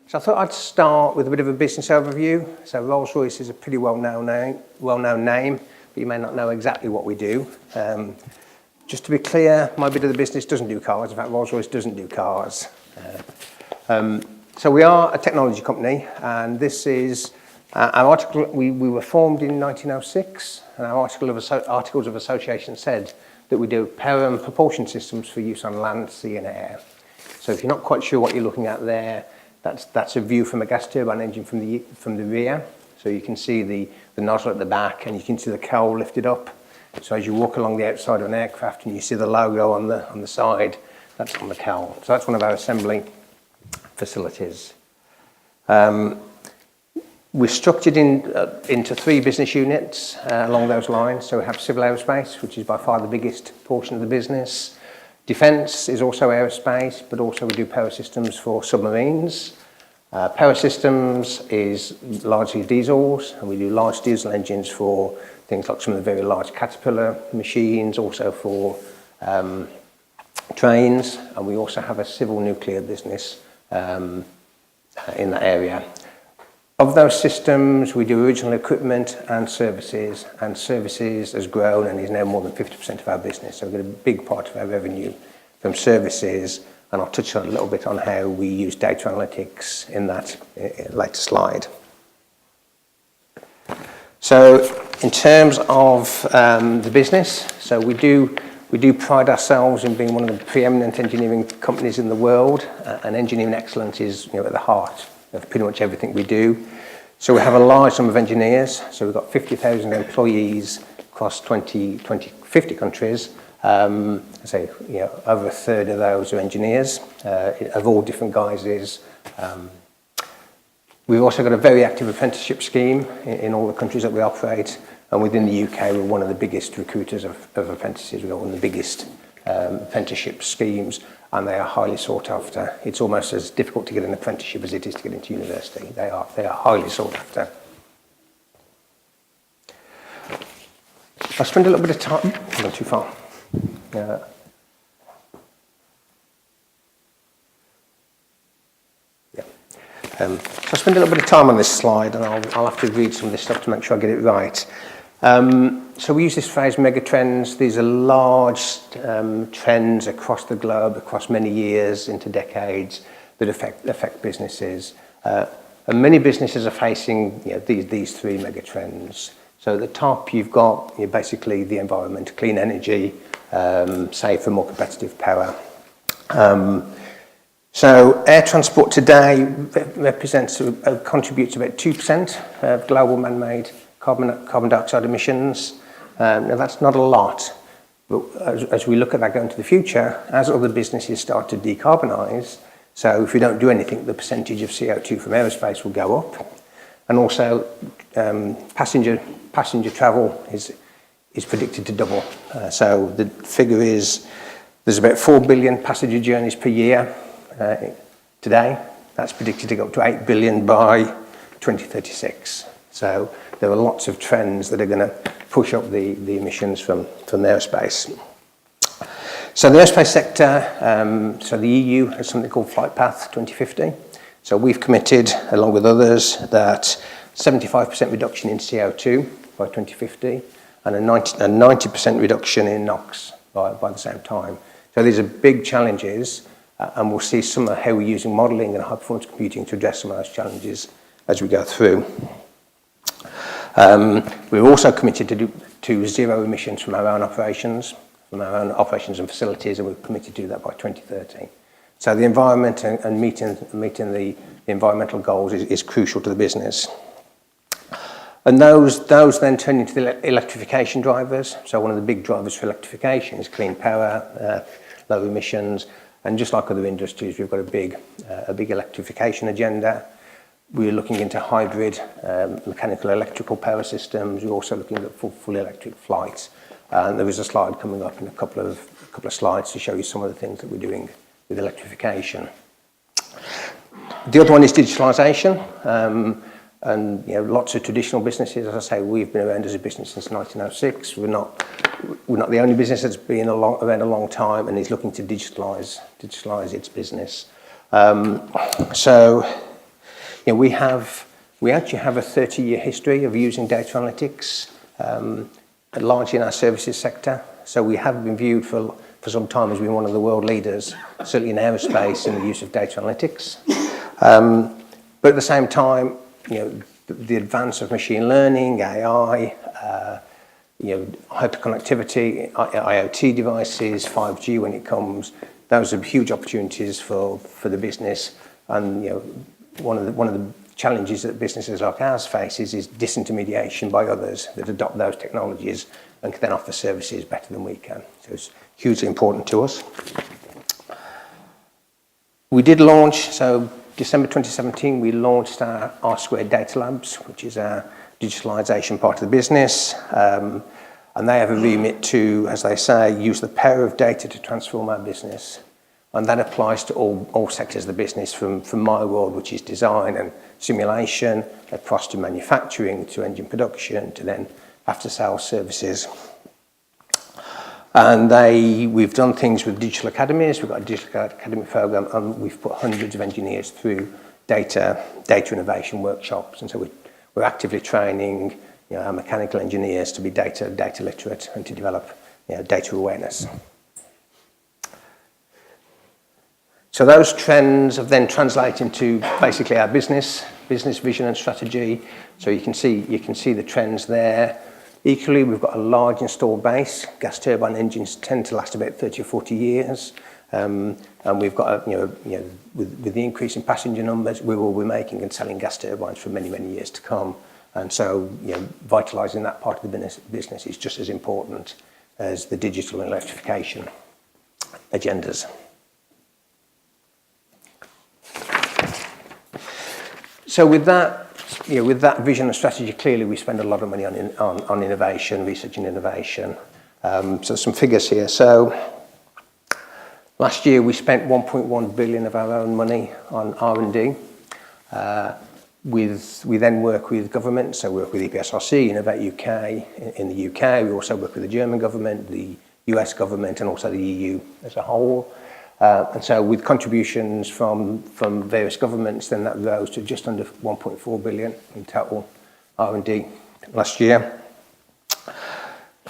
So I thought I'd start with a bit of a business overview. So Rolls-Royce is a pretty well-known name, but you may not know exactly what we do. Just to be clear, my bit of the business doesn't do cars. In fact, Rolls-Royce doesn't do cars. So we are a technology company, and this is our article. We were formed in 1906, and our articles of association said that we do power and propulsion systems for use on land, sea, and air. So if you're not quite sure what you're looking at there, that's a view from a gas turbine engine from the rear. So you can see the nozzle at the back, and you can see the cowl lifted up. So as you walk along the outside of an aircraft and you see the logo on the side, that's on the cowl. So that's one of our assembly facilities. We're structured into three business units along those lines. So we have civil aerospace, which is by far the biggest portion of the business. Defence is also aerospace, but also we do power systems for submarines. Power systems is largely diesels, and we do large diesel engines for things like some of the very large Caterpillar machines, also for trains, and we also have a civil nuclear business in that area. Of those systems, we do original equipment and services has grown and is now more than 50% of our business. So we've got a big part of our revenue from services, and I'll touch on a little bit on how we use data analytics in that later slide. So in terms of the business, so we do pride ourselves in being one of the preeminent engineering companies in the world, and engineering excellence is at the heart of pretty much everything we do. So we have a large number of engineers. So we've got 50,000 employees across 50 countries. Over a third of those are engineers of all different guises. We've also got a very active apprenticeship scheme in all the countries that we operate. And within the UK, we're one of the biggest recruiters of apprentices. We've got one of the biggest apprenticeship schemes, and they are highly sought after. It's almost as difficult to get an apprenticeship as it is to get into university. They are highly sought after. I'll spend a little bit of time. I've gone too far. So I'll spend a little bit of time on this slide, and I'll have to read some of this stuff to make sure I get it right. So we use this phrase megatrends. These are large trends across the globe, across many years into decades, that affect businesses. And many businesses are facing these three megatrends. So at the top, you've got basically the environment, clean energy, safer, more competitive power. So air transport today contributes about 2% of global man-made carbon dioxide emissions. Now that's not a lot, but as we look at that going to the future, as other businesses start to decarbonise, so if we don't do anything, the percentage of CO2 from aerospace will go up. And also passenger travel is predicted to double. So the figure is there's about 4 billion passenger journeys per year today. That's predicted to go up to 8 billion by 2036. So there are lots of trends that are going to push up the emissions from aerospace. So the aerospace sector, so the EU has something called Flight Path 2050. So we've committed, along with others, that 75% reduction in CO2 by 2050 and a 90% reduction in NOx by the same time. So these are big challenges, and we'll see some of how we're using modelling and high-performance computing to address some of those challenges as we go through. We're also committed to zero emissions from our own operations and facilities, and we're committed to do that by 2030. So the environment and meeting the environmental goals is crucial to the business. And those then turn into the electrification drivers. So one of the big drivers for electrification is clean power, low emissions, and just like other industries, we've got a big electrification agenda. We're looking into hybrid mechanical electrical power systems. We're also looking at full electric flights. And there is a slide coming up in a couple of slides to show you some of the things that we're doing with electrification. The other one is digitalisation. And lots of traditional businesses. As I say, we've been around as a business since 1906. We're not the only business that's been around a long time and is looking to digitalise its business. So we actually have a 30-year history of using data analytics, largely in our services sector. So we have been viewed for some time as being one of the world leaders, certainly in aerospace, in the use of data analytics. But at the same time, the advance of machine learning, AI, hyperconnectivity, IoT devices, 5G when it comes, those are huge opportunities for the business. And one of the challenges that businesses like ours faces is disintermediation by others that adopt those technologies and can then offer services better than we can. So it's hugely important to us. We did launch, so December 2017, we launched our R² Data Labs, which is our digitalization part of the business. And they have a remit to, as they say, use the power of data to transform our business. And that applies to all sectors of the business, from my world, which is design and simulation, across to manufacturing, to engine production, to then after-sales services. And we've done things with digital academies. We've got a digital academy program, and we've put hundreds of engineers through data innovation workshops. And so we're actively training our mechanical engineers to be data literate and to develop data awareness. So those trends have then translated into basically our business vision and strategy. So you can see the trends there. Equally, we've got a large installed base. Gas turbine engines tend to last about 30 or 40 years. And we've got, with the increase in passenger numbers, we will be making and selling gas turbines for many, many years to come. And so, vitalising that part of the business is just as important as the digital and electrification agendas. So with that vision and strategy, clearly we spend a lot of money on innovation, research and innovation. So some figures here. So last year we spent 1.1 billion of our own money on R&D. We then work with government, so we work with EPSRC, Innovate UK in the UK. We also work with the German government, the US government, and also the EU as a whole. And so with contributions from various governments, then that rose to just under 1.4 billion in total R&D last year.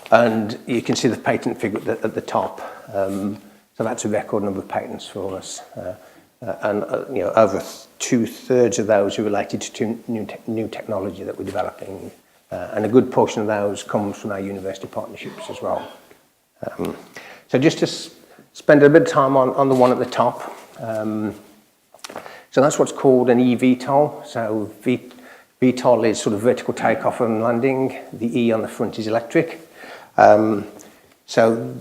And you can see the patent figure at the top. So that's a record number of patents for us. And over 2/3 of those are related to new technology that we're developing. And a good portion of those comes from our university partnerships as well. So just to spend a bit of time on the one at the top. So that's what's called an eVTOL. So VTOL is sort of vertical takeoff and landing. The E on the front is electric. So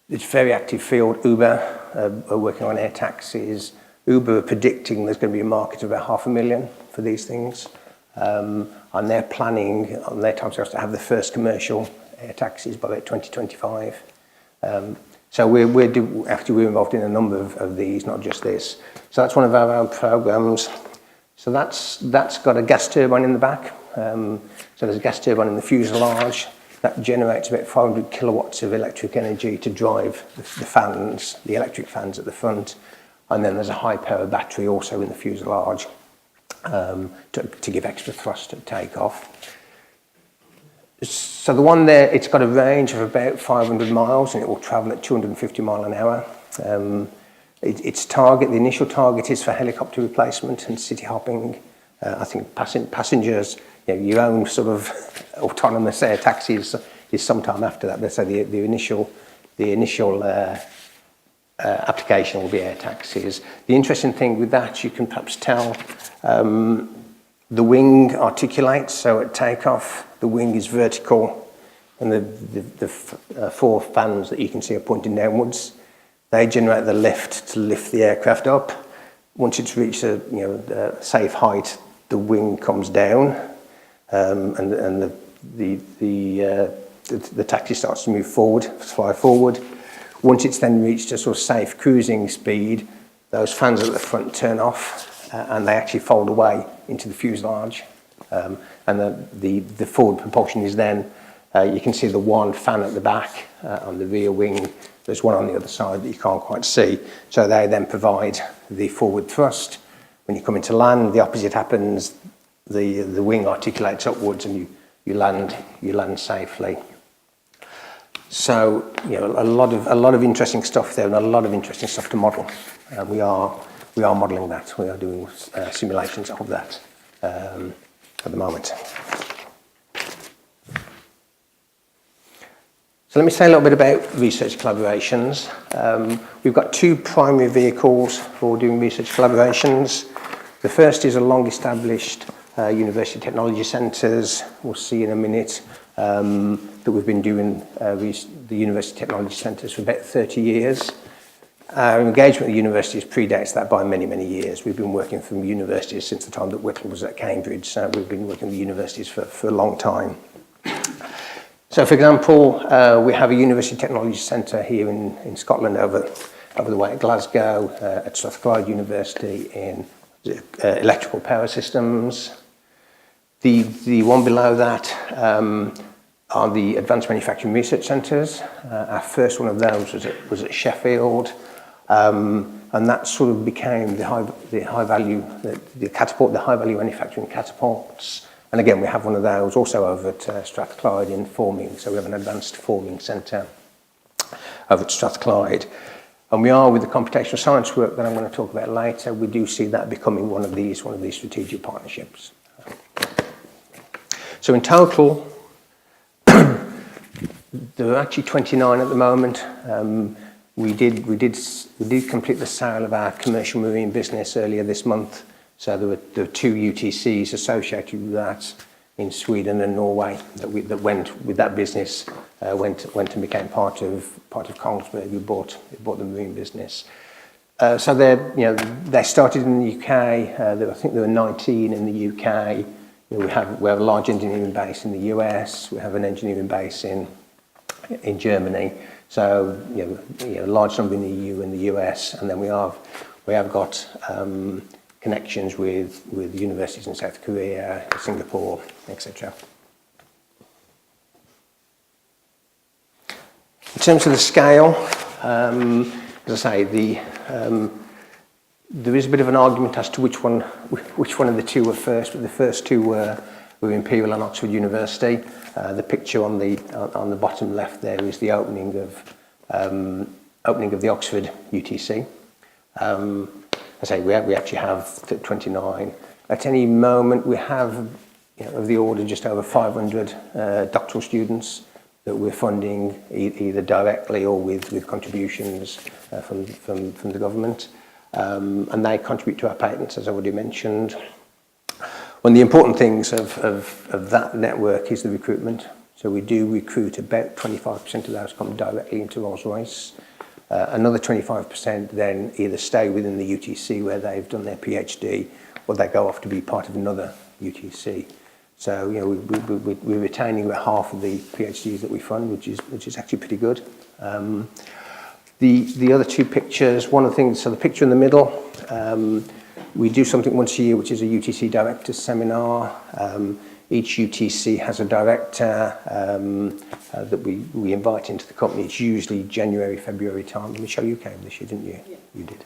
it's a very active field. Uber are working on air taxis. Uber are predicting there's going to be a market of about 500,000 for these things. And they're planning on their timescales to have the first commercial air taxis by about 2025. So we're involved in a number of these, not just this. So that's one of our own programs. So that's got a gas turbine in the back. So there's a gas turbine in the fuselage that generates about 500 kilowatts of electric energy to drive the fans, the electric fans at the front. And then there's a high power battery also in the fuselage to give extra thrust at takeoff. So the one there, it's got a range of about 500 miles and it will travel at 250 miles an hour. The initial target is for helicopter replacement and city hopping. I think passengers, your own sort of autonomous air taxis is sometime after that. So the initial application will be air taxis. The interesting thing with that, you can perhaps tell, the wing articulates, so at takeoff, the wing is vertical, and the four fans that you can see are pointing downwards. They generate the lift to lift the aircraft up. Once it's reached a safe height, the wing comes down, and the taxi starts to move forward, fly forward. Once it's then reached a sort of safe cruising speed, those fans at the front turn off, and they actually fold away into the fuselage. And the forward propulsion is then, you can see the one fan at the back on the rear wing. There's one on the other side that you can't quite see. So they then provide the forward thrust, when you come into land, the opposite happens. The wing articulates upwards, and you land safely. So a lot of interesting stuff there, and a lot of interesting stuff to model. We are modelling that. We are doing simulations of that at the moment. So let me say a little bit about research collaborations. We've got two primary vehicles for doing research collaborations. The first is a long-established university technology centres. We'll see in a minute that we've been doing the university technology centres for about 30 years. Our engagement with universities predates that by many, many years. We've been working from universities since the time that Whittle was at Cambridge, so we've been working with universities for a long time. So, for example, we have a university technology centre here in Scotland over the way at Glasgow, at Strathclyde University in electrical power systems. The one below that are the Advanced Manufacturing Research Centres. Our first one of those was at Sheffield, and that sort of became the high value manufacturing catapults. And again, we have one of those also over at Strathclyde in forming. So we have an advanced forming centre over at Strathclyde. And we are, with the computational science work that I'm going to talk about later, we do see that becoming one of these strategic partnerships. So in total, there are actually 29 at the moment. We did complete the sale of our commercial marine business earlier this month. So there were two UTCs associated with that in Sweden and Norway that went with that business, went and became part of Kongsberg, who bought the marine business. So they started in the UK. I think there were 19 in the UK. We have a large engineering base in the US. We have an engineering base in Germany. So a large number in the EU and the US, and then we have got connections with universities in South Korea, Singapore, etc. In terms of the scale, as I say, there is a bit of an argument as to which one of the two were first, but the first two were Imperial and Oxford University. The picture on the bottom left there is the opening of the Oxford UTC. I say we actually have 29. At any moment, we have of the order just over 500 doctoral students that we're funding either directly or with contributions from the government, and they contribute to our patents, as I already mentioned. One of the important things of that network is the recruitment. So we do recruit about 25% of those come directly into Rolls-Royce. Another 25% then either stay within the UTC where they've done their PhD, or they go off to be part of another UTC. So we're retaining about half of the PhDs that we fund, which is actually pretty good. The other two pictures, one of the things, so the picture in the middle, we do something once a year, which is a UTC Directors Seminar. Each UTC has a director that we invite into the company. It's usually January, February time. Michelle, you came this year, didn't you? Yeah. You did.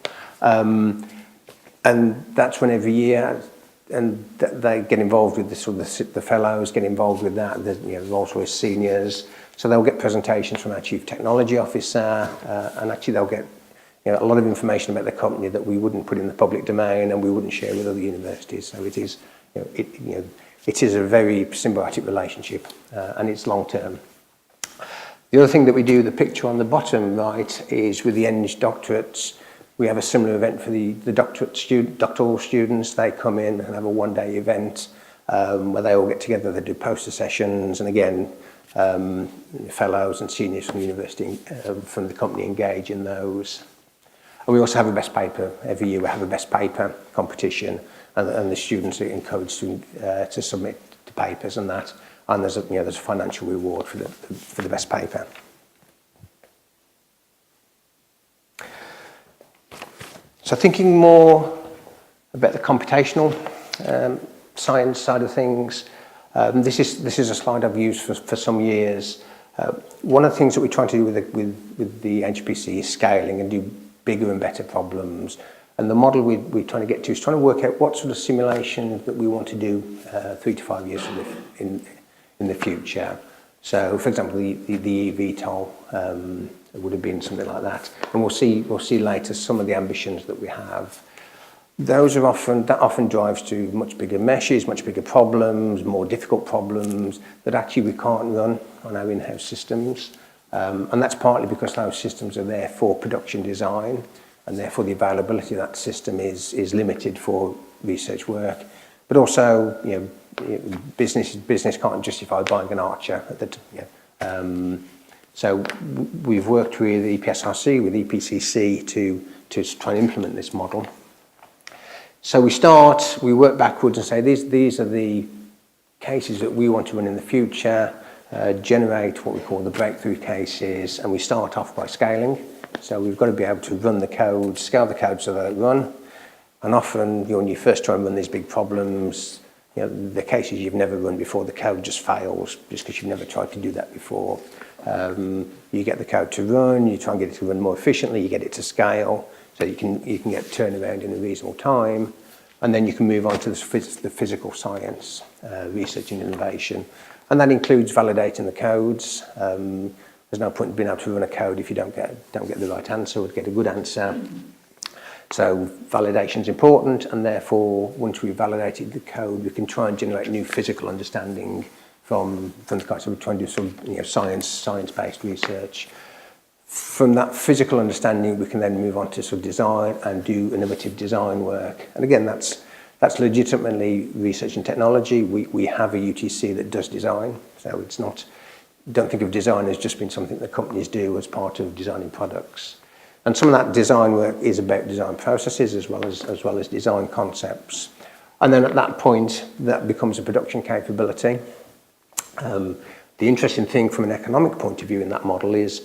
And that's when every year, and they get involved with the fellows, get involved with that, the Rolls-Royce seniors. So they'll get presentations from our Chief Technology Officer, and actually they'll get a lot of information about the company that we wouldn't put in the public domain and we wouldn't share with other universities. So it is, it is a very symbiotic relationship, and it's long term. The other thing that we do, the picture on the bottom right, is with the Eng doctorates. We have a similar event for the doctoral students. They come in and have a one-day event where they all get together. They do poster sessions, and again, fellows and seniors from the university, from the company, engage in those. And we also have a best paper. Every year we have a best paper competition, and the students are encouraged to submit the papers and that. And there's a financial reward for the best paper. So thinking more about the computational science side of things, this is a slide I've used for some years. One of the things that we're trying to do with the HPC is scaling and do bigger and better problems. And the model we're trying to get to is trying to work out what sort of simulations that we want to do 3 to 5 years in the future. So, for example, the eVTOL would have been something like that. And we'll see later some of the ambitions that we have. That often drives to much bigger meshes, much bigger problems, more difficult problems that actually we can't run on our in-house systems. And that's partly because those systems are there for production design, and therefore the availability of that system is limited for research work. But also, business can't justify buying an Archer at the so we've worked with EPSRC, with EPCC to try and implement this model. So we work backwards and say these are the cases that we want to run in the future, generate what we call the breakthrough cases, and we start off by scaling. So we've got to be able to run the code, scale the code so that it run. And often, when you first try and run these big problems, the cases you've never run before, the code just fails just because you've never tried to do that before. You get the code to run, you try and get it to run more efficiently, you get it to scale, so you can get turnaround in a reasonable time, and then you can move on to the physical science, research and innovation. And that includes validating the codes. There's no point in being able to run a code if you don't get the right answer or get a good answer. So validation is important, and therefore, once we've validated the code, we can try and generate new physical understanding from the code. So we try and do some science-based research. From that physical understanding, we can then move on to sort of design and do innovative design work. And again, that's legitimately research and technology. We have a UTC that does design, so it's not. Don't think of design as just being something that companies do as part of designing products. And some of that design work is about design processes as well as design concepts. And then at that point, that becomes a production capability. The interesting thing from an economic point of view in that model is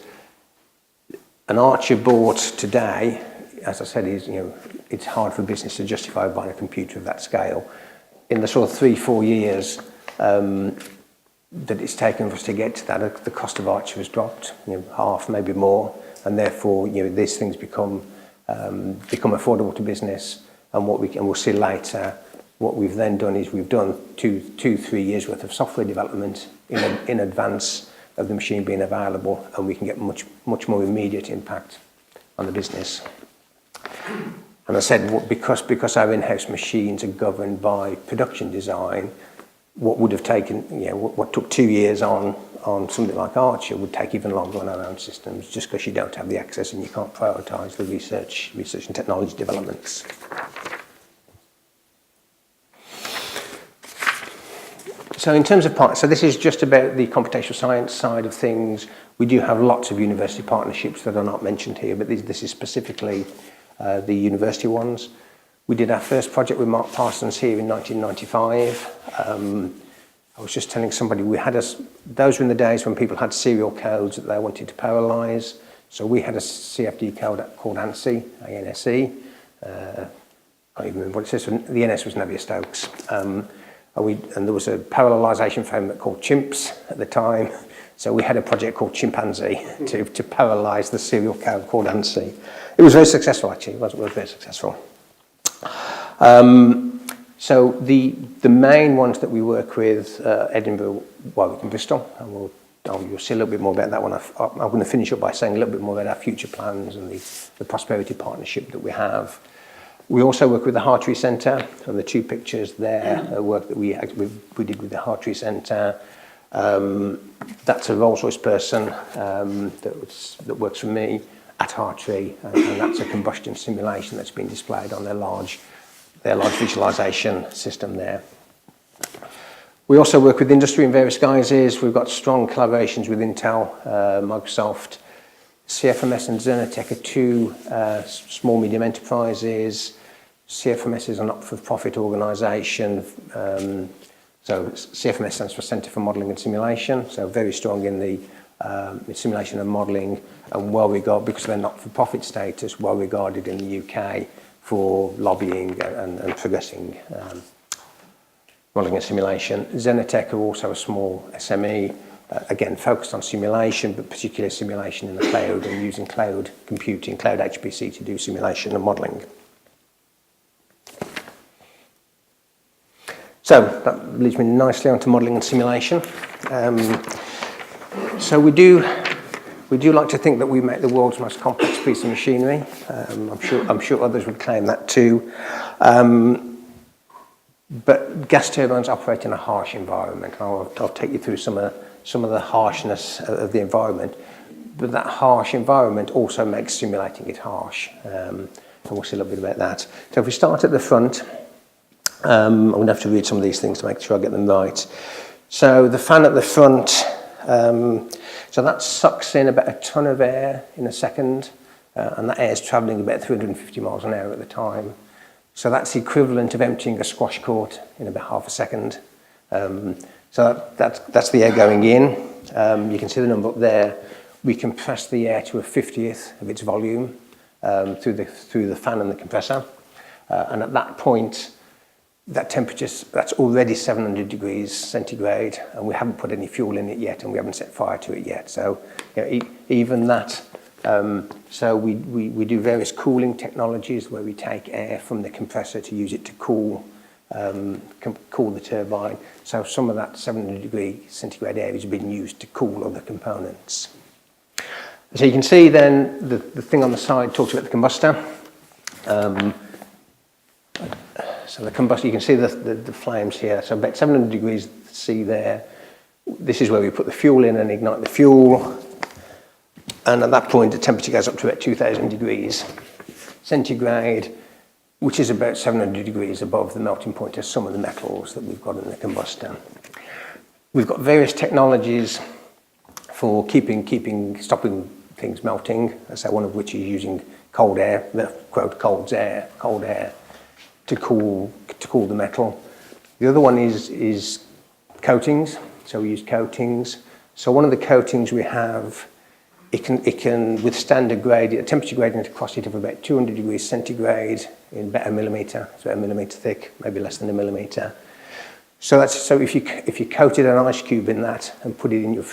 an Archer bought today, as I said, it's hard for business to justify buying a computer of that scale. In the sort of 3-4 years that it's taken for us to get to that, the cost of Archer has dropped, half, maybe more, and therefore, these things become affordable to business. And we'll see later, what we've then done is we've done 2-3 years worth of software development in advance of the machine being available, and we can get much more immediate impact on the business. And I said, because our in-house machines are governed by production design, what would have taken, what took 2 years on something like Archer would take even longer on our own systems, just because you don't have the access and you can't prioritise the research and technology developments. So in terms of partners, so this is just about the computational science side of things. We do have lots of university partnerships that are not mentioned here, but this is specifically the university ones. We did our first project with Mark Parsons here in 1995. I was just telling somebody those were in the days when people had serial codes that they wanted to parallelise. So we had a CFD code called ANSI, A-N-S-E. I can't even remember what it says. The NS was Navier-Stokes. And there was a parallelisation framework called Chimps at the time. So we had a project called Chimpanzee to parallelise the serial code called ANSI. It was very successful, actually. It was very successful. So the main ones that we work with, Edinburgh, Warwick and Bristol, and you'll see a little bit more about that one. I'm going to finish up by saying a little bit more about our future plans and the prosperity partnership that we have. We also work with the Hartree Centre, and the two pictures there are work that we did with the Hartree Centre. That's a Rolls-Royce person that works for me at Hartree, and that's a combustion simulation that's been displayed on their large visualization system there. We also work with industry in various guises. We've got strong collaborations with Intel, Microsoft. CFMS and Xenotech are two small medium enterprises. CFMS is a not-for-profit organisation. So CFMS stands for Centre for Modelling and Simulation, so very strong in the simulation and modelling, and well-regarded, because of their not-for-profit status, well-regarded in the UK for lobbying and progressing modelling and simulation. Xenotech are also a small SME, again focused on simulation, but particularly simulation in the cloud and using cloud computing, cloud HPC to do simulation and modelling. So that leads me nicely onto modelling and simulation. So we do like to think that we make the world's most complex piece of machinery. I'm sure others would claim that too. But gas turbines operate in a harsh environment. I'll take you through some of the harshness of the environment. But that harsh environment also makes simulating it harsh. And we'll see a little bit about that. So if we start at the front, I'm going to have to read some of these things to make sure I get them right. So the fan at the front, so that sucks in about a ton of air in a second, and that air is travelling about 350 miles an hour at the time. So that's the equivalent of emptying a squash court in about half a second. So that's the air going in. You can see the number up there. We compress the air to a 50th of its volume through the fan and the compressor. And at that point, that temperature, that's already 700 degrees centigrade, and we haven't put any fuel in it yet, and we haven't set fire to it yet. So even that, so we do various cooling technologies where we take air from the compressor to use it to cool the turbine. So some of that 700 degree centigrade air is being used to cool other components. So you can see then the thing on the side talks about the combustor. So the combustor, you can see the flames here. So about 700 degrees C there. This is where we put the fuel in and ignite the fuel. And at that point, the temperature goes up to about 2000 degrees centigrade, which is about 700 degrees above the melting point of some of the metals that we've got in the combustor. We've got various technologies for stopping things melting. So one of which is using cold air, the quote cold air, to cool the metal. The other one is coatings. So we use coatings. So one of the coatings we have, it can withstand a temperature gradient across it of about 200 degrees centigrade in about a millimetre. It's about a millimetre thick, maybe less than a millimetre. So if you coated an ice cube in that and put it in your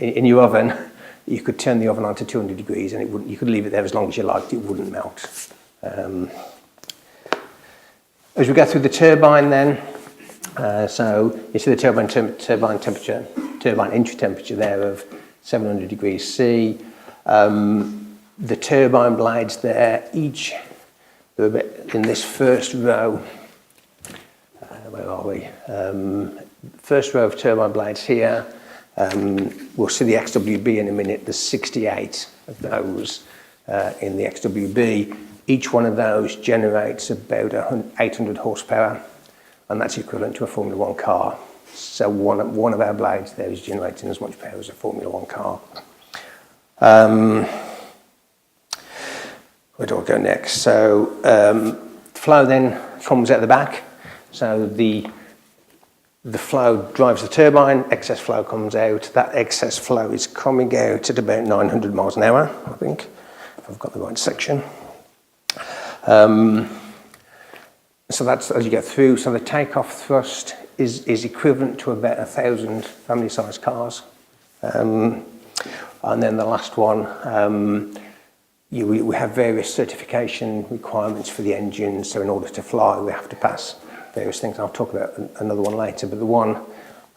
in your oven, you could turn the oven on to 200 degrees and you could leave it there as long as you liked, it wouldn't melt. As we go through the turbine then, so you see the turbine entry temperature there of 700 degrees C. The turbine blades there, they're in this first row, where are we? First row of turbine blades here. We'll see the XWB in a minute. There's 68 of those in the XWB. Each one of those generates about 800 horsepower, and that's equivalent to a Formula One car. So one of our blades there is generating as much power as a Formula One car. Where do I go next? So flow then comes out the back. So the flow drives the turbine, excess flow comes out. That excess flow is coming out at about 900 miles an hour, I think, if I've got the right section. So that's as you get through. So the takeoff thrust is equivalent to about 1,000 family-sized cars. And then the last one, we have various certification requirements for the engine. So in order to fly, we have to pass various things. I'll talk about another one later. But the one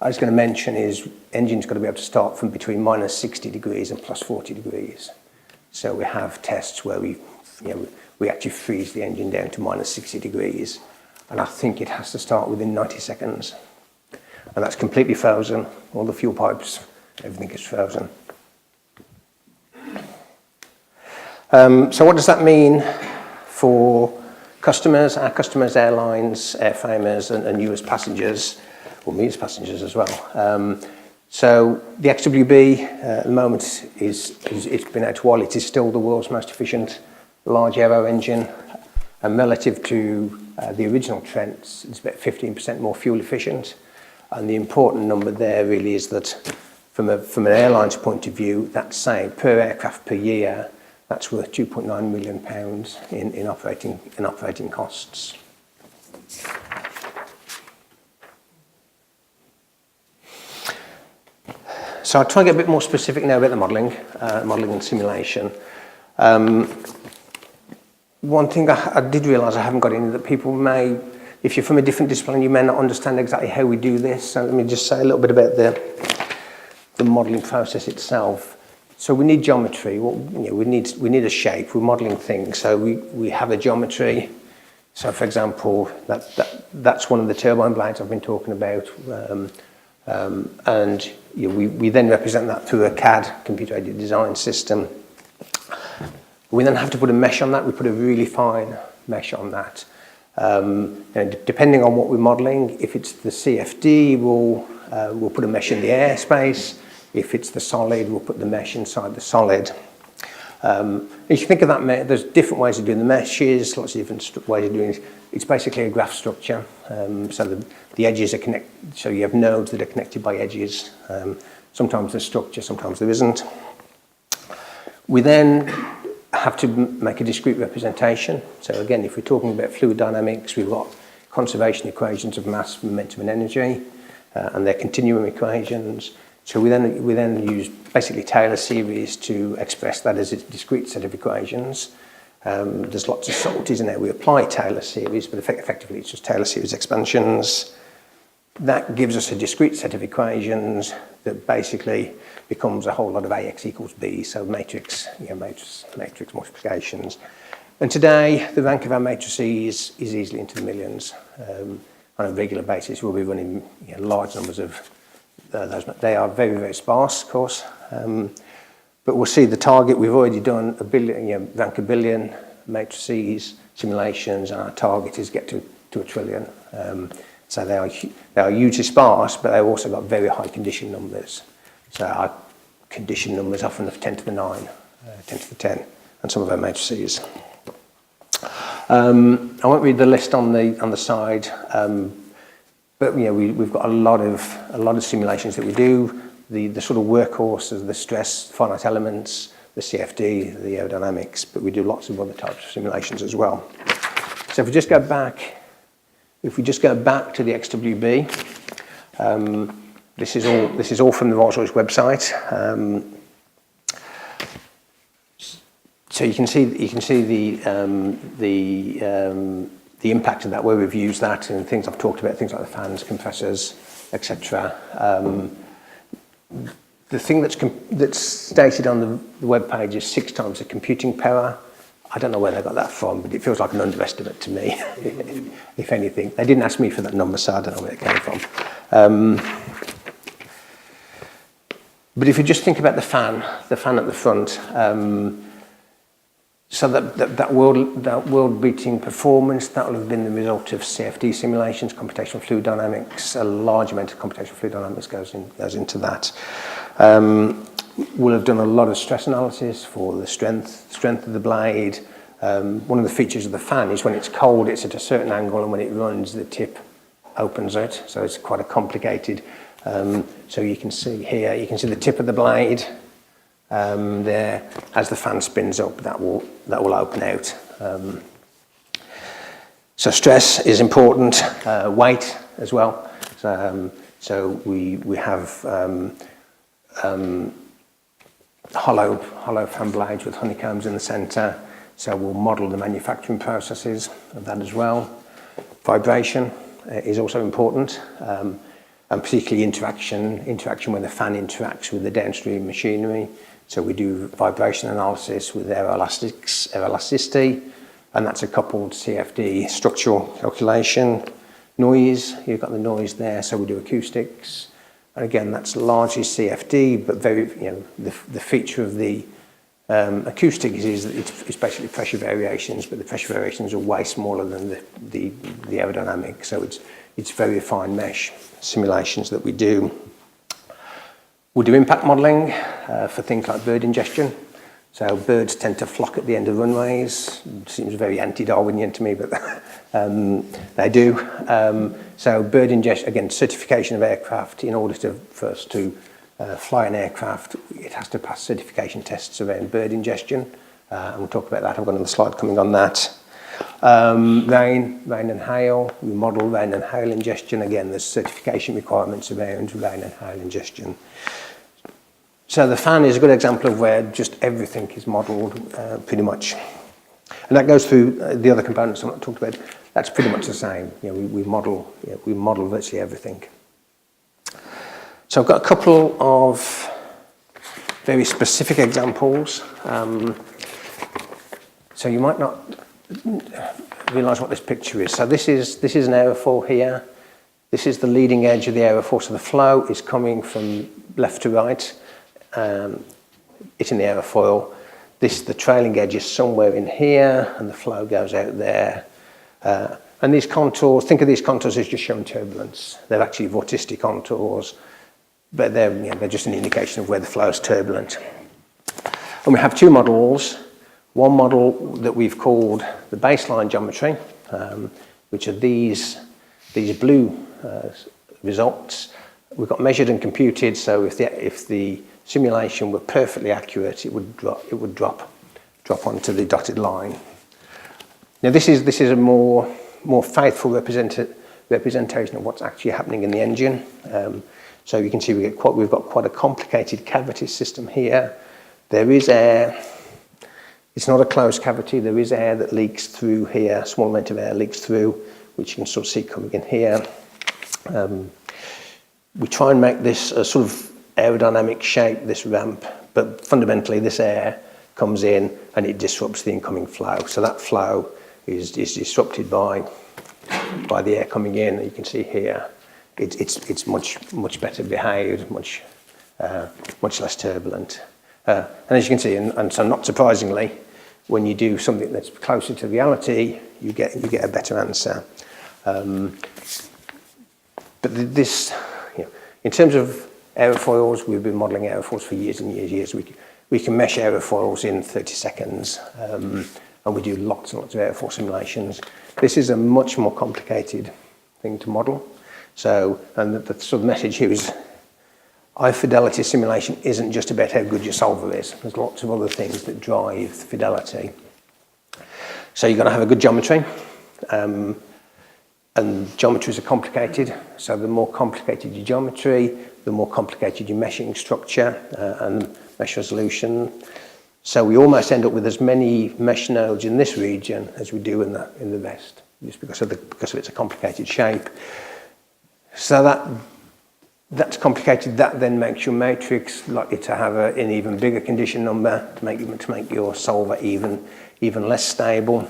I was going to mention is engine's got to be able to start from between minus 60 degrees and plus 40 degrees. So we have tests where we actually freeze the engine down to minus 60 degrees. And I think it has to start within 90 seconds. And that's completely frozen. All the fuel pipes, everything is frozen. So what does that mean for customers, our customers, airlines, airframers, and you as passengers, or me as passengers as well? So the XWB at the moment it's been out a while. It is still the world's most efficient large aero engine, and relative to the original Trents, it's about 15% more fuel efficient. And the important number there really is that from an airline's point of view, that's saying per aircraft per year, that's worth £2.9 million in operating costs. So I'll try and get a bit more specific now about the modelling and simulation. One thing I did realise I haven't got in that people may if you're from a different discipline, you may not understand exactly how we do this. So let me just say a little bit about the modelling process itself. So we need geometry. Well, we need a shape. We're modelling things. So we have a geometry. So for example, that's one of the turbine blades I've been talking about. And we then represent that through a CAD, computer-aided design system. We then have to put a mesh on that. We put a really fine mesh on that. And depending on what we're modelling, if it's the CFD, we'll put a mesh in the airspace. If it's the solid, we'll put the mesh inside the solid. If you think of that, there's different ways of doing the meshes, lots of different ways of doing it. It's basically a graph structure. So the edges are connected, so you have nodes that are connected by edges. Sometimes there's structure, sometimes there isn't. We then have to make a discrete representation. So again, if we're talking about fluid dynamics, we've got conservation equations of mass, momentum, and energy, and they're continuum equations. So we then use basically Taylor series to express that as a discrete set of equations. There's lots of subtleties in there. We apply Taylor series, but effectively it's just Taylor series expansions. That gives us a discrete set of equations that basically becomes a whole lot of AX equals B, so matrix multiplications. And today, the rank of our matrices is easily into the millions. On a regular basis, we'll be running large numbers of those. They are very, very sparse, of course. But we'll see the target. We've already done a billion, rank a billion matrices, simulations, and our target is get to a trillion. So they are hugely sparse, but they've also got very high condition numbers. So our condition numbers often of 10 to the 9, 10 to the 10, and some of our matrices. I won't read the list on the side, but we've got a lot of simulations that we do. The sort of workhorse is the stress, finite elements, the CFD, the aerodynamics, but we do lots of other types of simulations as well. So if we just go back to the XWB, this is all from the Rolls-Royce website. So you can see the impact of that, where we've used that and things I've talked about, things like the fans, compressors, etc. The thing that's stated on the web page is 6 times the computing power. I don't know where they got that from, but it feels like an underestimate to me, if anything. They didn't ask me for that number, so I don't know where it came from. But if you just think about the fan at the front, so that world-beating performance, that will have been the result of CFD simulations, computational fluid dynamics. A large amount of computational fluid dynamics goes into that. We'll have done a lot of stress analysis for the strength of the blade. One of the features of the fan is when it's cold, it's at a certain angle, and when it runs, the tip opens out. So it's quite a complicated. So you can see here, you can see the tip of the blade. There, as the fan spins up, that will open out. So stress is important. Weight as well. So we have hollow fan blades with honeycombs in the centre. So we'll model the manufacturing processes of that as well. Vibration is also important, and particularly interaction when the fan interacts with the downstream machinery. So we do vibration analysis with aeroelasticity, and that's a coupled CFD structural calculation. Noise, you've got the noise there, so we do acoustics. And again, that's largely CFD, but the feature of the acoustic is that it's basically pressure variations, but the pressure variations are way smaller than the aerodynamic. So it's very fine mesh simulations that we do. We do impact modelling for things like bird ingestion. So birds tend to flock at the end of runways. It seems very anti-Darwinian to me, but they do. So bird ingestion, again, certification of aircraft. In order for us to fly an aircraft, it has to pass certification tests around bird ingestion. And we'll talk about that. I've got another slide coming on that. Rain and hail. We model rain and hail ingestion. Again, there's certification requirements around rain and hail ingestion. So the fan is a good example of where just everything is modelled pretty much. And that goes through the other components I've not talked about. that's pretty much the same. We model virtually everything. So I've got a couple of very specific examples. So you might not realise what this picture is. So this is an aerofoil here. This is the leading edge of the aerofoil. So the flow is coming from left to right, hitting the aerofoil. The trailing edge is somewhere in here, and the flow goes out there. And these contours, think of these contours as just showing turbulence. They're actually vorticity contours, but they're just an indication of where the flow is turbulent. And we have two models. One model that we've called the baseline geometry, which are these blue results. We've got measured and computed, so if the simulation were perfectly accurate, it would drop onto the dotted line. Now this is a more faithful representation of what's actually happening in the engine. So you can see we've got quite a complicated cavity system here. There is air. It's not a closed cavity. There is air that leaks through here. A small amount of air leaks through, which you can sort of see coming in here. We try and make this a sort of aerodynamic shape, this ramp, but fundamentally this air comes in and it disrupts the incoming flow. So that flow is disrupted by the air coming in. And you can see here it's much better behaved, much less turbulent. And as you can see, and so not surprisingly, when you do something that's closer to reality, you get a better answer. But this, in terms of aerofoils, we've been modelling aerofoils for years and years. We can mesh aerofoils in 30 seconds, and we do lots and lots of aerofoil simulations. This is a much more complicated thing to model. So, and the sort of message here is, high fidelity simulation isn't just about how good your solver is. There's lots of other things that drive fidelity. So you've got to have a good geometry, and geometries are complicated. So the more complicated your geometry, the more complicated your meshing structure and mesh resolution. So we almost end up with as many mesh nodes in this region as we do in the rest, just because of its a complicated shape. So that's complicated. That then makes your matrix likely to have an even bigger condition number to make your solver even less stable.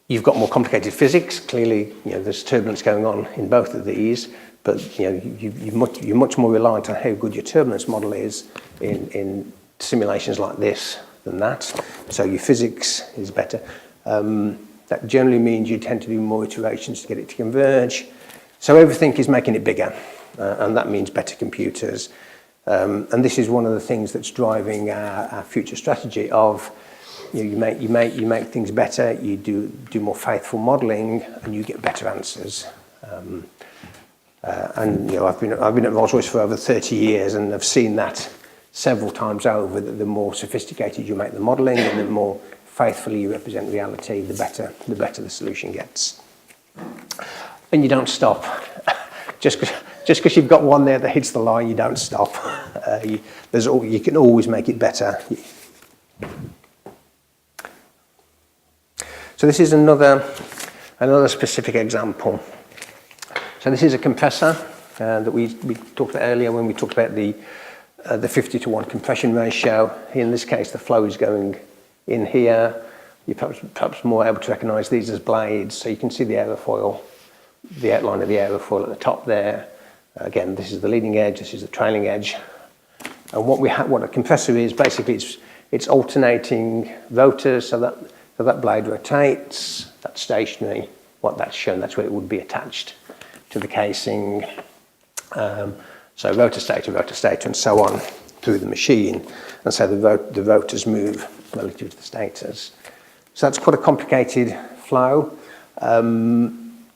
You've got more complicated physics. Clearly, there's turbulence going on in both of these, but you're much more reliant on how good your turbulence model is in simulations like this than that. So your physics is better. That generally means you tend to do more iterations to get it to converge. So everything is making it bigger, and that means better computers. And this is one of the things that's driving our future strategy of, you make things better, you do more faithful modelling, and you get better answers. And I've been at Rolls-Royce for over 30 years, and I've seen that several times over. That the more sophisticated you make the modelling, and the more faithfully you represent reality, the better the solution gets. And you don't stop. Just because you've got one there that hits the line, you don't stop. You can always make it better. So this is another specific example. So this is a compressor that we talked about earlier when we talked about the 50-to-1 compression ratio. In this case, the flow is going in here. You're perhaps more able to recognise these as blades, so you can see the aerofoil, the outline of the aerofoil at the top there. Again, this is the leading edge, this is the trailing edge. And what a compressor is, basically it's alternating rotors, so that blade rotates, that's stationary. What that's shown, that's where it would be attached to the casing. So rotor stator, and so on through the machine. And so the rotors move relative to the stators. So that's quite a complicated flow.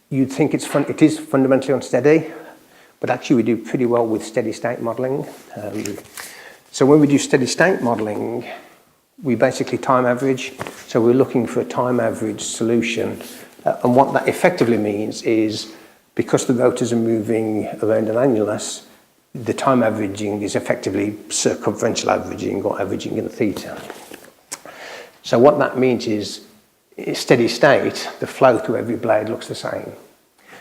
You'd think it is fundamentally unsteady, but actually we do pretty well with steady state modelling. So when we do steady state modelling, we basically time average. So we're looking for a time average solution. And what that effectively means is, because the rotors are moving around an annulus, the time averaging is effectively circumferential averaging, or averaging in theta. So what that means is, steady state, the flow through every blade looks the same.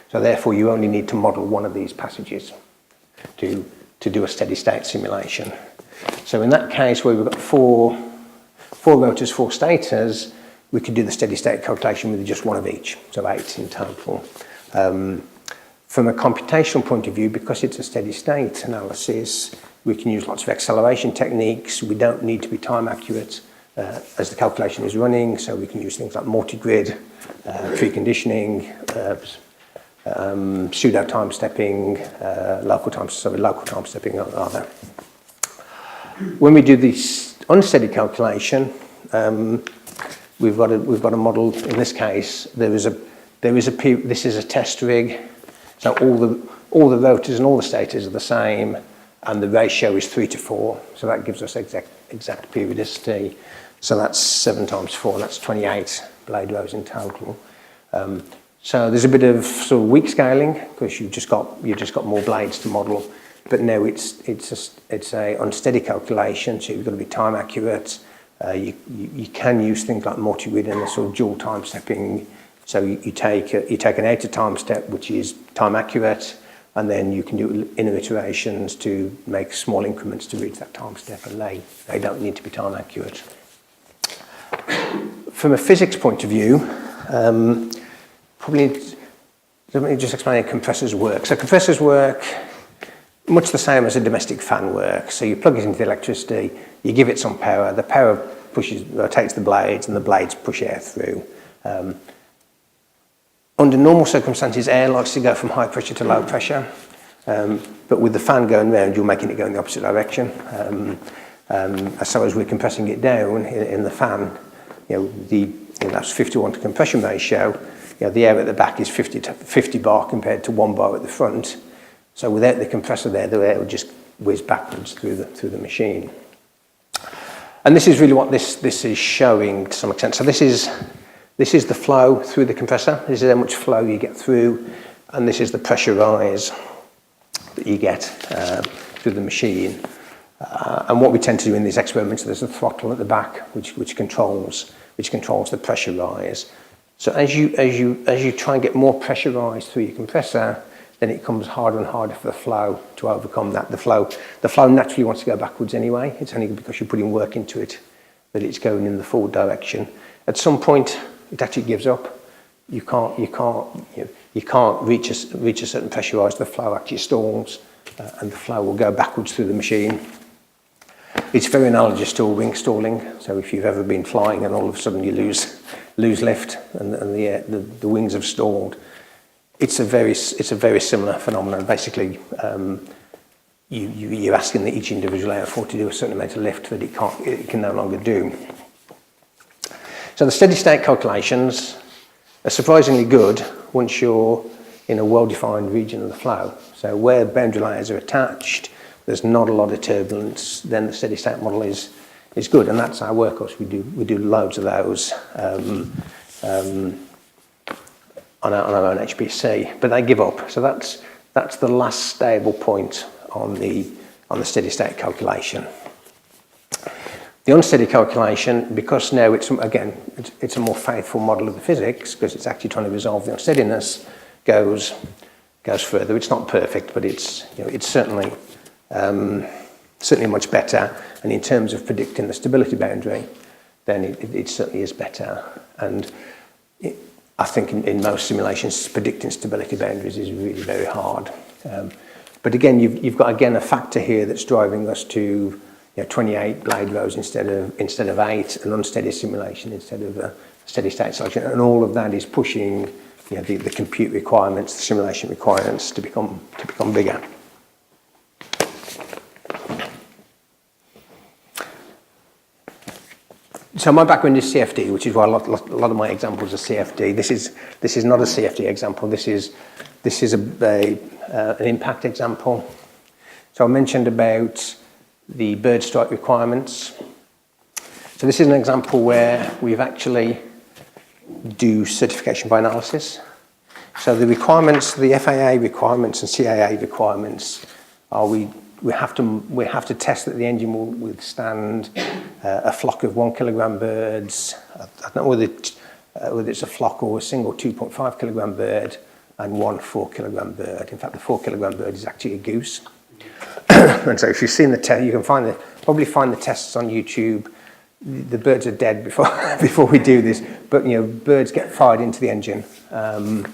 So therefore, you only need to model one of these passages to do a steady state simulation. So in that case, where we've got four rotors, 4 stators, we could do the steady state calculation with just one of each, so 8 in total. From a computational point of view, because it's a steady state analysis, we can use lots of acceleration techniques. We don't need to be time accurate as the calculation is running, so we can use things like multi-grid, preconditioning, pseudo time stepping, local time stepping rather. When we do this unsteady calculation, we've got a model. In this case, this is a test rig, so all the rotors and all the stators are the same, and the ratio is 3:4, so that gives us exact periodicity. So that's 7 times 4, that's 28 blade rows in total. So there's a bit of sort of weak scaling because you've just got more blades to model, but now it's a unsteady calculation, so you've got to be time accurate. You can use things like multi-grid and a sort of dual time stepping. So you take an outer time step, which is time accurate, and then you can do inner iterations to make small increments to reach that time step, and they don't need to be time accurate. From a physics point of view, probably let me just explain how compressors work. So compressors work much the same as a domestic fan works. So you plug it into the electricity, you give it some power, the power rotates the blades, and the blades push air through. Under normal circumstances, air likes to go from high pressure to low pressure, but with the fan going round, you're making it go in the opposite direction. So as we're compressing it down in the fan, that's 51 to compression ratio. The air at the back is 50 bar compared to 1 bar at the front. So without the compressor there, the air would just whiz backwards through the machine. And this is really what this is showing to some extent. So this is the flow through the compressor. This is how much flow you get through, and this is the pressure rise that you get through the machine. And what we tend to do in these experiments, there's a throttle at the back which controls the pressure rise. So as you try and get more pressure rise through your compressor, then it becomes harder and harder for the flow to overcome that. The flow naturally wants to go backwards anyway. It's only because you're putting work into it that it's going in the forward direction. At some point, it actually gives up. You can't reach a certain pressure rise. The flow actually stalls, and the flow will go backwards through the machine. It's very analogous to a wing stalling. So if you've ever been flying and all of a sudden you lose lift and the wings have stalled, it's a very similar phenomenon. Basically, you're asking each individual airfoil to do a certain amount of lift that it can no longer do. So the steady state calculations are surprisingly good once you're in a well-defined region of the flow. So where boundary layers are attached, there's not a lot of turbulence, then the steady state model is good, and that's our workhorse. We do loads of those on our own HPC, but they give up. So that's the last stable point on the steady state calculation. The unsteady calculation, because now it's a more faithful model of the physics, because it's actually trying to resolve the unsteadiness, goes further. It's not perfect, but it's certainly much better. And in terms of predicting the stability boundary, then it certainly is better. And I think in most simulations, predicting stability boundaries is really very hard. But again, you've got a factor here that's driving us to 28 blade rows instead of 8, an unsteady simulation instead of a steady state solution, and all of that is pushing the compute requirements, the simulation requirements to become bigger. So my background is CFD, which is why a lot of my examples are CFD. This is not a CFD example. This is an impact example. So I mentioned about the bird strike requirements. So this is an example where we've actually do certification by analysis. So the requirements, the FAA requirements and CAA requirements are we have to test that the engine will withstand a flock of 1 kilogram birds. I don't know whether whether it's a flock or a single 2.5 kilogram bird and one 4 kilogram bird. In fact, the 4 kilogram bird is actually a goose. And so if you've seen the test, you can probably find the tests on YouTube. The birds are dead before we do this, but birds get fired into the engine, and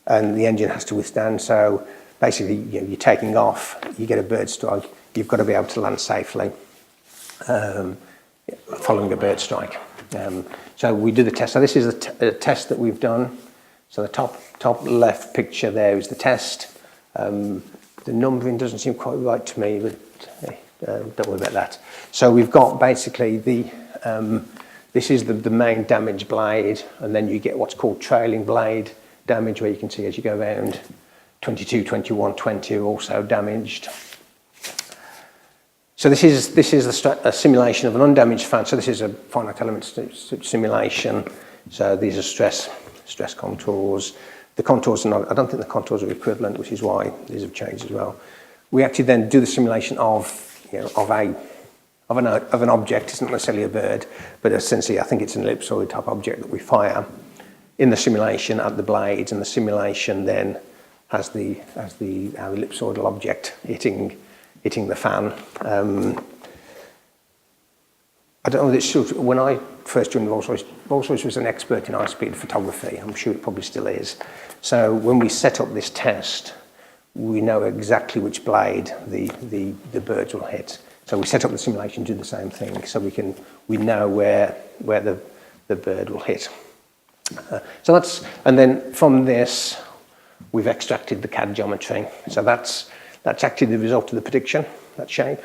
the engine has to withstand. So basically, you're taking off, you get a bird strike, you've got to be able to land safely following a bird strike. So we do the test. So this is a test that we've done. So the top left picture there is the test. The numbering doesn't seem quite right to me, but don't worry about that. So we've got basically this is the main damaged blade, and then you get what's called trailing blade damage, where you can see as you go around 22, 21, 20 are also damaged. So this is a simulation of an undamaged fan. So this is a finite element simulation. So these are stress contours. The contours are not, I don't think the contours are equivalent, which is why these have changed as well. We actually then do the simulation of an object. It's not necessarily a bird, but essentially I think it's an ellipsoid type object that we fire in the simulation at the blades, and the simulation then has our ellipsoidal object hitting the fan. I don't know if it's when I first joined Rolls-Royce was an expert in high-speed photography. I'm sure it probably still is. So when we set up this test, we know exactly which blade the birds will hit. So we set up the simulation, do the same thing, so we know where the bird will hit. And then from this, we've extracted the CAD geometry. So that's actually the result of the prediction, that shape.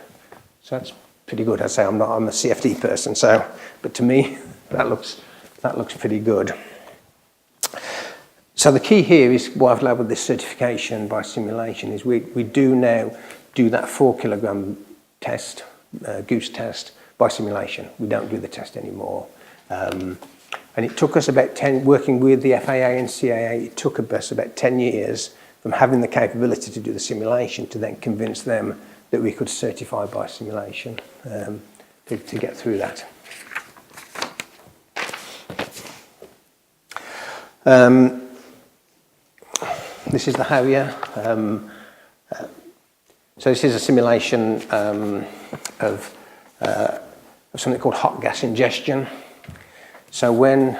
So that's pretty good. I say I'm a CFD person, but to me that looks pretty good. So the key here is why I've labelled this certification by simulation is we do now do that 4 kilogram test, goose test, by simulation. We don't do the test anymore. And it took us about working with the FAA and CAA, it took us about 10 years from having the capability to do the simulation to then convince them that we could certify by simulation to get through that. This is the Harrier. So this is a simulation of something called hot gas ingestion. So when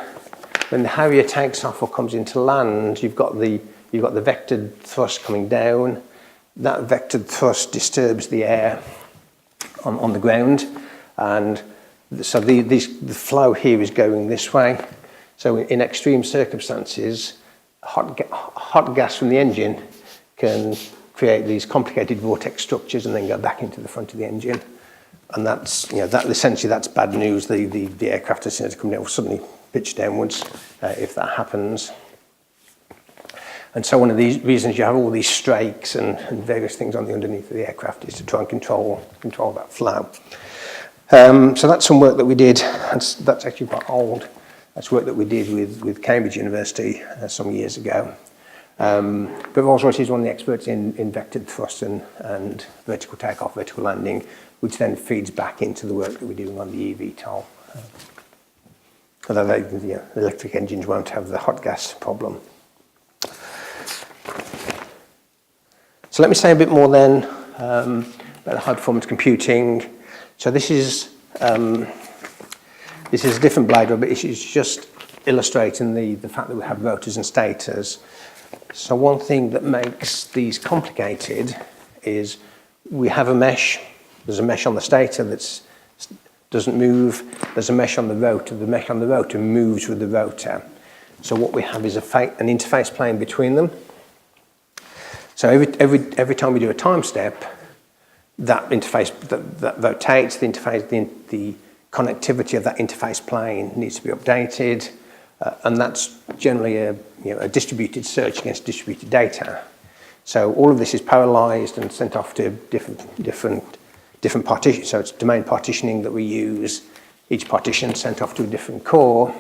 the Harrier takes off or comes into land, you've got the vectored thrust coming down. That vectored thrust disturbs the air on the ground, and so the flow here is going this way. So in extreme circumstances, hot gas from the engine can create these complicated vortex structures and then go back into the front of the engine. And that's, essentially that's bad news. The aircraft, as soon as it comes down, will suddenly pitch downwards if that happens. And so one of these reasons you have all these strakes and various things on the underneath of the aircraft is to try and control that flow. So that's some work that we did. That's actually quite old. That's work that we did with Cambridge University some years ago. But Rolls-Royce is one of the experts in vectored thrust and vertical takeoff, vertical landing, which then feeds back into the work that we're doing on the eVTOL. Although the electric engines won't have the hot gas problem. So let me say a bit more then about the high performance computing. So this is a different blade, but it's just illustrating the fact that we have rotors and stators. So one thing that makes these complicated is we have a mesh. There's a mesh on the stator that doesn't move. There's a mesh on the rotor. The mesh on the rotor moves with the rotor. So what we have is an interface plane between them. So every time we do a time step, that interface that rotates, the interface, the connectivity of that interface plane needs to be updated, and that's generally a distributed search against distributed data. So all of this is parallelized and sent off to different partitions. So it's domain partitioning that we use. Each partition sent off to a different core,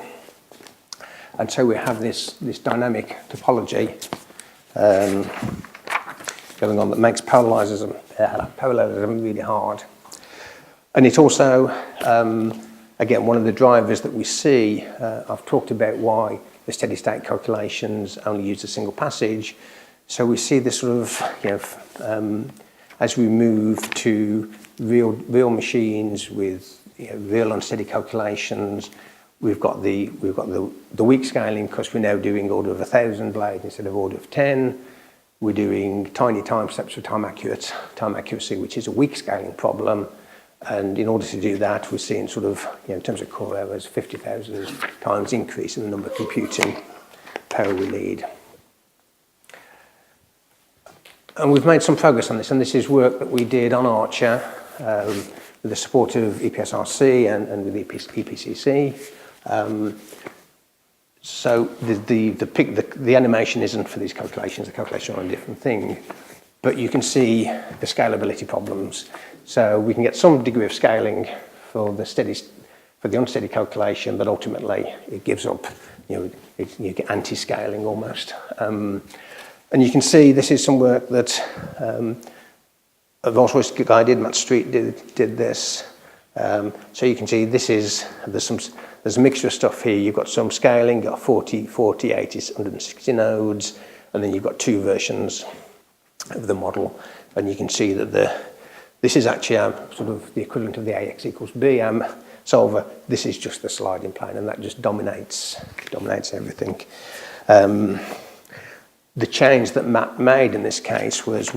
and so we have this dynamic topology going on that makes parallelism really hard. And it also again, one of the drivers that we see, I've talked about why the steady state calculations only use a single passage. So we see this sort of, as we move to real machines with real unsteady calculations, we've got the weak scaling because we're now doing order of 1,000 blades instead of order of 10. We're doing tiny time steps for time accuracy, which is a weak scaling problem. And in order to do that, we're seeing sort of, in terms of core hours, 50,000 times increase in the number of computing power we need. And we've made some progress on this, and this is work that we did on Archer with the support of EPSRC and with EPCC. So the animation isn't for these calculations, the calculations are on a different thing, but you can see the scalability problems. So we can get some degree of scaling for the unsteady calculation, but ultimately it gives up, you get anti-scaling almost. And you can see this is some work that a Rolls-Royce guy did, Matt Street did this. So you can see there's a mixture of stuff here. You've got some scaling, you've got 40, 80, 160 nodes, and then you've got two versions of the model. And you can see that this is actually sort of the equivalent of the AX equals B solver. This is just the sliding plane, and that just dominates everything. The change that Matt made in this case was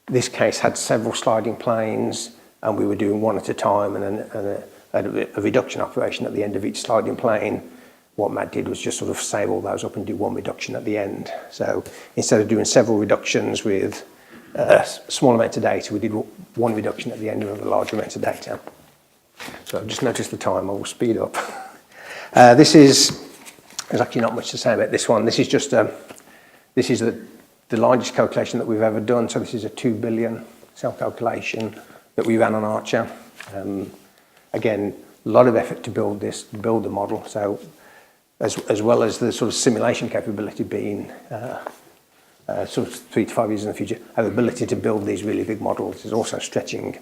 this case had several sliding planes, and we were doing one at a time, and a reduction operation at the end of each sliding plane. What Matt did was just sort of save all those up and do one reduction at the end. So instead of doing several reductions with a small amount of data, we did one reduction at the end of a large amount of data. So I've just noticed the time, I will speed up. There's actually not much to say about this one. This is just the largest calculation that we've ever done. So this is a 2 billion cell calculation that we ran on Archer. Again, a lot of effort to build the model. So as well as the sort of simulation capability being sort of 3 to 5 years in the future, our ability to build these really big models is also stretching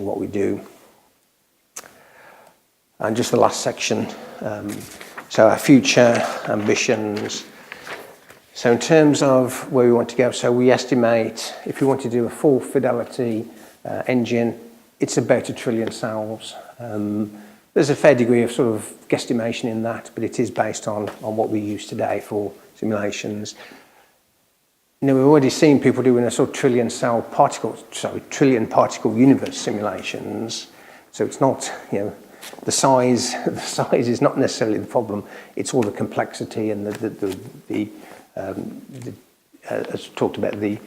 what we do. And just the last section. So our future ambitions. So in terms of where we want to go, so we estimate if we want to do a full fidelity engine, it's about 1 trillion cells. There's a fair degree of sort of guesstimation in that, but it is based on what we use today for simulations. We've already seen people doing a sort of trillion particle universe simulations. So it's not, the size is not necessarily the problem. It's all the complexity and as talked about the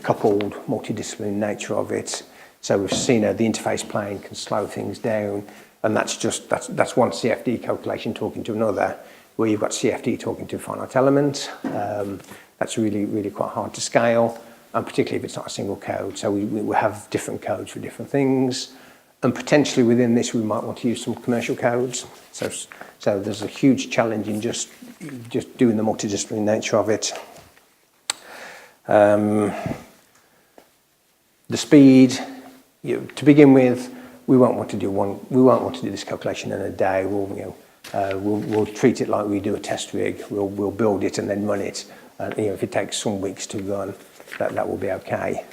coupled multidisciplinary nature of it. So we've seen the interface plane can slow things down, and that's one CFD calculation talking to another, where you've got CFD talking to a finite element. That's really, really quite hard to scale, and particularly if it's not a single code. So we have different codes for different things, and potentially within this we might want to use some commercial codes. So there's a huge challenge in just doing the multidisciplinary nature of it. The speed, to begin with, we won't want to do this calculation in a day. We'll treat it like we do a test rig. We'll build it and then run it. And if it takes some weeks to run, that will be okay.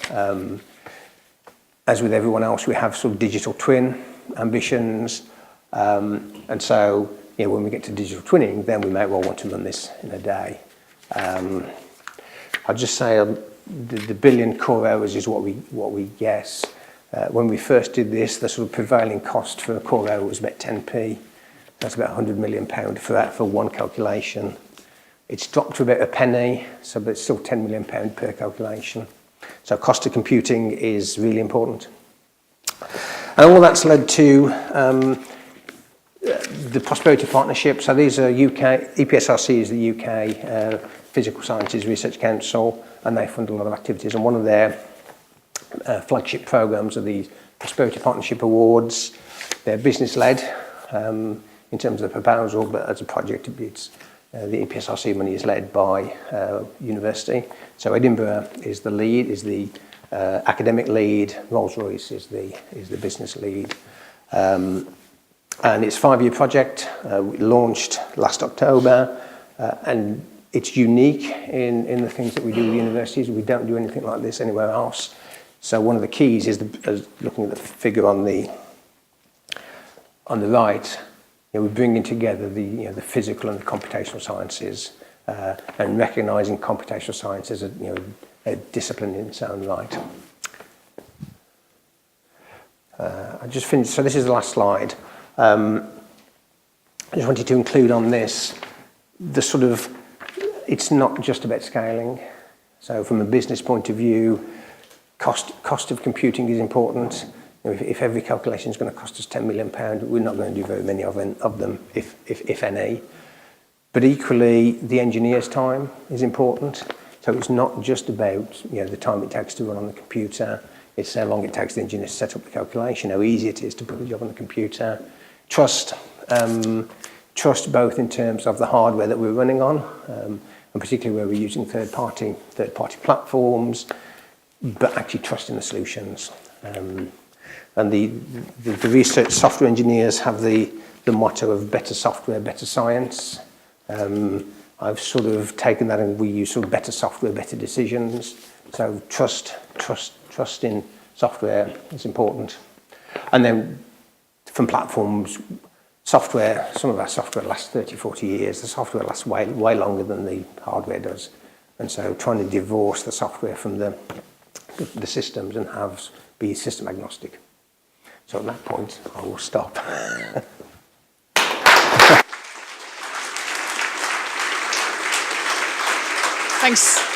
As with everyone else, we have sort of digital twin ambitions, and so when we get to digital twinning, then we may well want to run this in a day. I'll just say the billion core hours is what we guess. When we first did this, the sort of prevailing cost for a core hour was about 10p. That's about £100 million for one calculation. It's dropped to about a penny, but it's still £10 million per calculation. So cost of computing is really important. And all that's led to the Prosperity Partnership. So these are UK, EPSRC is the UK Physical Sciences Research Council, and they fund a lot of activities. And one of their flagship programs are the Prosperity Partnership Awards. They're business-led in terms of the proposal, but as a project, it's the EPSRC money is led by university. So Edinburgh is the lead, is the academic lead. Rolls-Royce is the business lead. And it's a 5-year project. We launched last October, and it's unique in the things that we do with universities. We don't do anything like this anywhere else. So one of the keys is looking at the figure on the right. We're bringing together the physical and the computational sciences, and recognising computational science as a discipline in its own right. I just finished. So this is the last slide. I just wanted to include on this it's not just about scaling. So from a business point of view, cost of computing is important. If every calculation is going to cost us £10 million, we're not going to do very many of them, if any. But equally, the engineer's time is important. So it's not just about the time it takes to run on the computer. It's how long it takes the engineer to set up the calculation, how easy it is to put the job on the computer. Trust both in terms of the hardware that we're running on, and particularly where we're using third-party platforms, but actually trusting the solutions. And the research software engineers have the motto of better software, better science. I've sort of taken that, and we use sort of better software, better decisions. So trust in software is important. And then from platforms, software, some of our software lasts 30, 40 years. The software lasts way longer than the hardware does. And so trying to divorce the software from the systems and be system agnostic. So at that point, I will stop. Thanks.